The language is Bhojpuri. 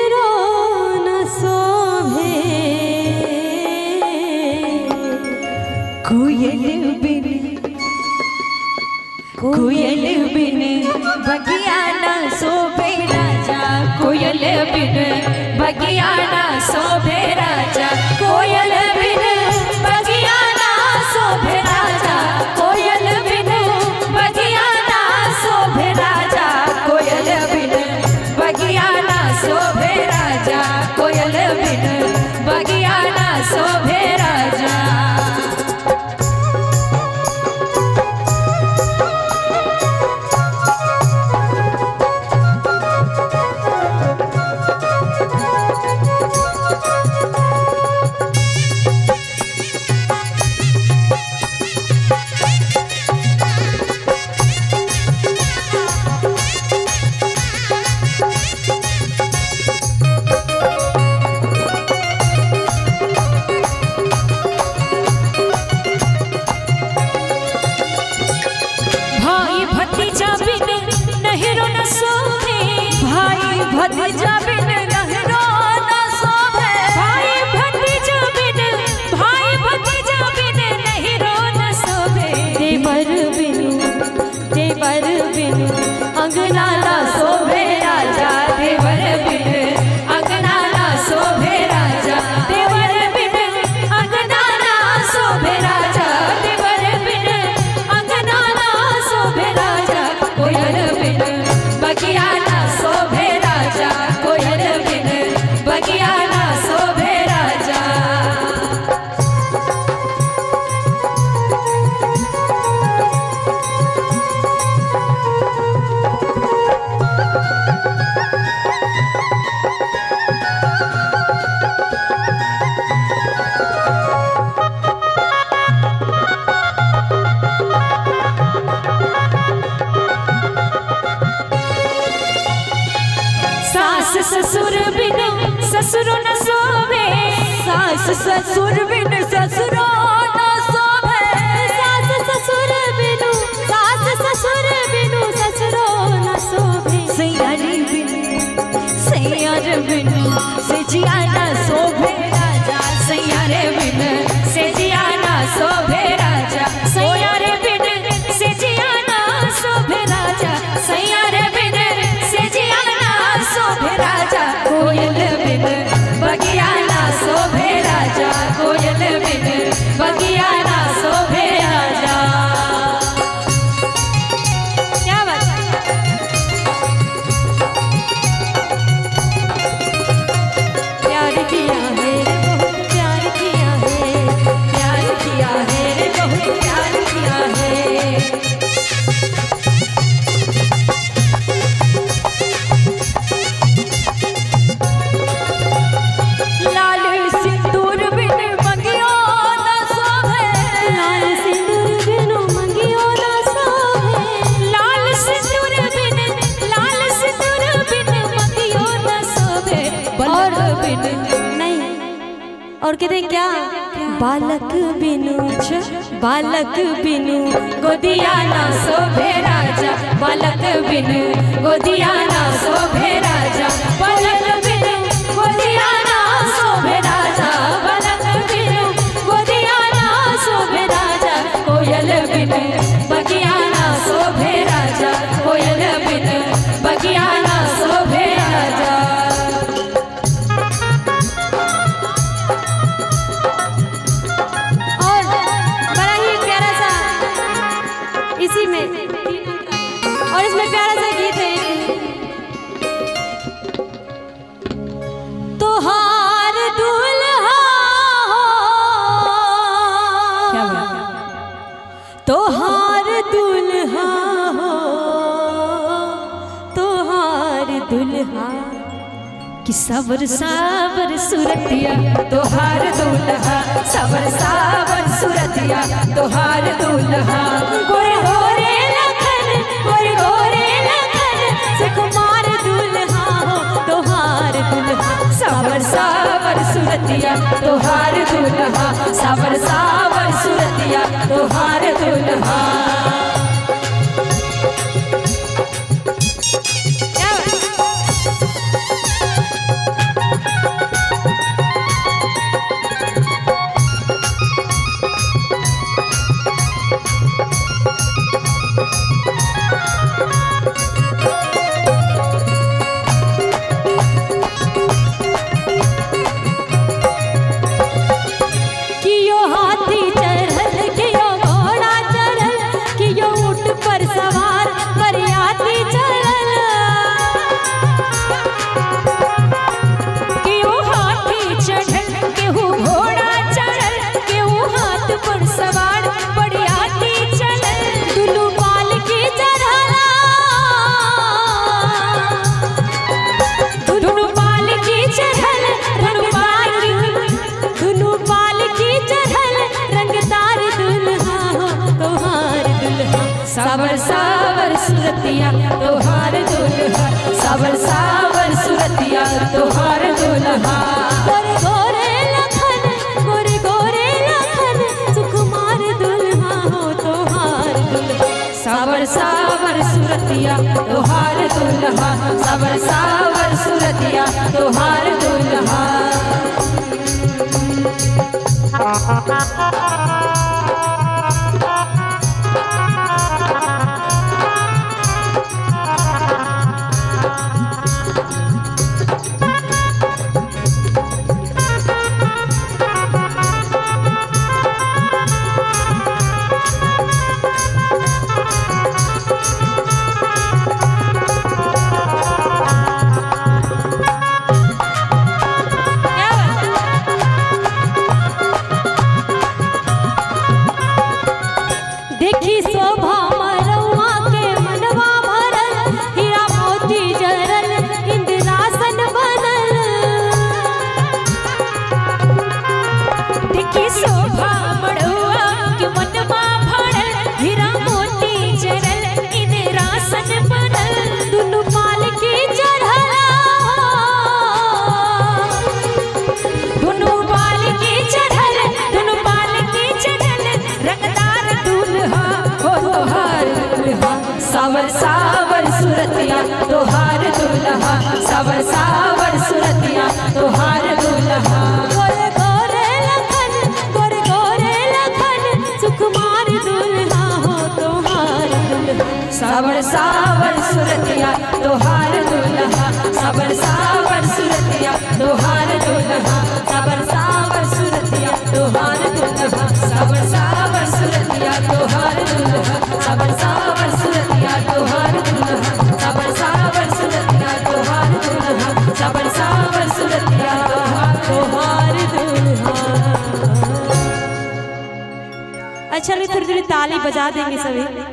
नहिरो न शोभे कोयल बिन बगिया न शोभे राजा कोयल बिन बगिया न शोभे राजा कोयल बिन बगिया न शोभे राजा कोयल बिन बगिया न शोभे राजा कोयल बिन बगिया न शोभे राजा कोयल बिन बगिया न शोभे राजा। भतीजा बिन नहिरो न शोभे भाई भतीजा बिन नहिरो न शोभे देवर बिन अंगना न शोभे राजा देवर बिन अंगना न शोभे राजा देवर बिन अंगना न शोभे राजा देवर बिन अंगना न शोभे राजा कोयल बिन बगिया न शोभे राजा कोयल बिन बगिया न शोभे राजा। सास ससुर बिन ससुरो न शोभे सास ससुर बिन ससुरो न शोभे सास ससुर बिनु ससुरो न शोभे सैयार बिन सेजिया न शोभे राजा सैयार बिन सेजिया न शोभे राजा सैयार बिन सेजिया न शोभे राजा सैयार बिन सेजिया न शोभे राजा कोयल बिन बगिया न शोभे राजा कोयल बिन बगिया न शोभे राजा। क्या बात प्यार किया है बहुत प्यार किया है प्यार किया है बहुत प्यार किया है। और कहते क्या बालक बिनु गोदिया ना शोभे राजा बालक बिनु गोदिया ना शोभे राजा बालक बिनु गोदिया ना शोभे राजा बालक बिनु गोदिया ना शोभे राजा कोयल बिनु बगिया ना शोभे राजा कोयल बिनु बगिया ना शोभे राजा। इसी में और इसमें प्यारा सा गीत है तोहार दुल्हा क्या तोहार दुल्हा तोहार दुल्हा कि सबर सावर सुरतिया तोहार दुल्हा सबर सावर सुरतिया तोहार दुल्हा गोरे गोरे लखन से कुमार दुल्हा तोहार दुल्हा सबर सावर सुरतिया तोहार दुल्हा सबर सावर सुरतिया तोहार दुल्हा। सूरतिया तोहार दुल्हा सावर सावर सूरतिया तोहार दुल्हा। देखी शोभा मरवा के मनवा भरल हीरा मोती जरल इंद्रासन बनल। देखी शोभा मरवा के मनवा भरल हीरा मोती जरल इंद्रासन बनल। दुनु पाल की चढ़ला दुनु पाल की चढ़ल दुनु पाल की चढ़ल रंगदार दूल्हा तोहार दुल्हा सावर सावर सूरतिया तोहार दुल्हा सावर सावर सूरतिया तोहार दुल्हा। गोरे गोरे लखन सुकुमार दुल्हा हो तोहार दुल्हा सावर सावर सूरतिया तोहार दुल्हा सावर सावर सूरतिया तोहार दुल्हा सावर सावर सूरतिया तोहार दुल्हा सावर सावर सूरतिया तोहार दुल्हा सावर सावर सूरतिया तोहार दुल्हा सावर सावर सूरतिया तोहार दुल्हा सावर सावर सूरतिया तोहार दुल्हा। अच्छा, थोड़ी थोड़ी ताली बजा देंगे सभी।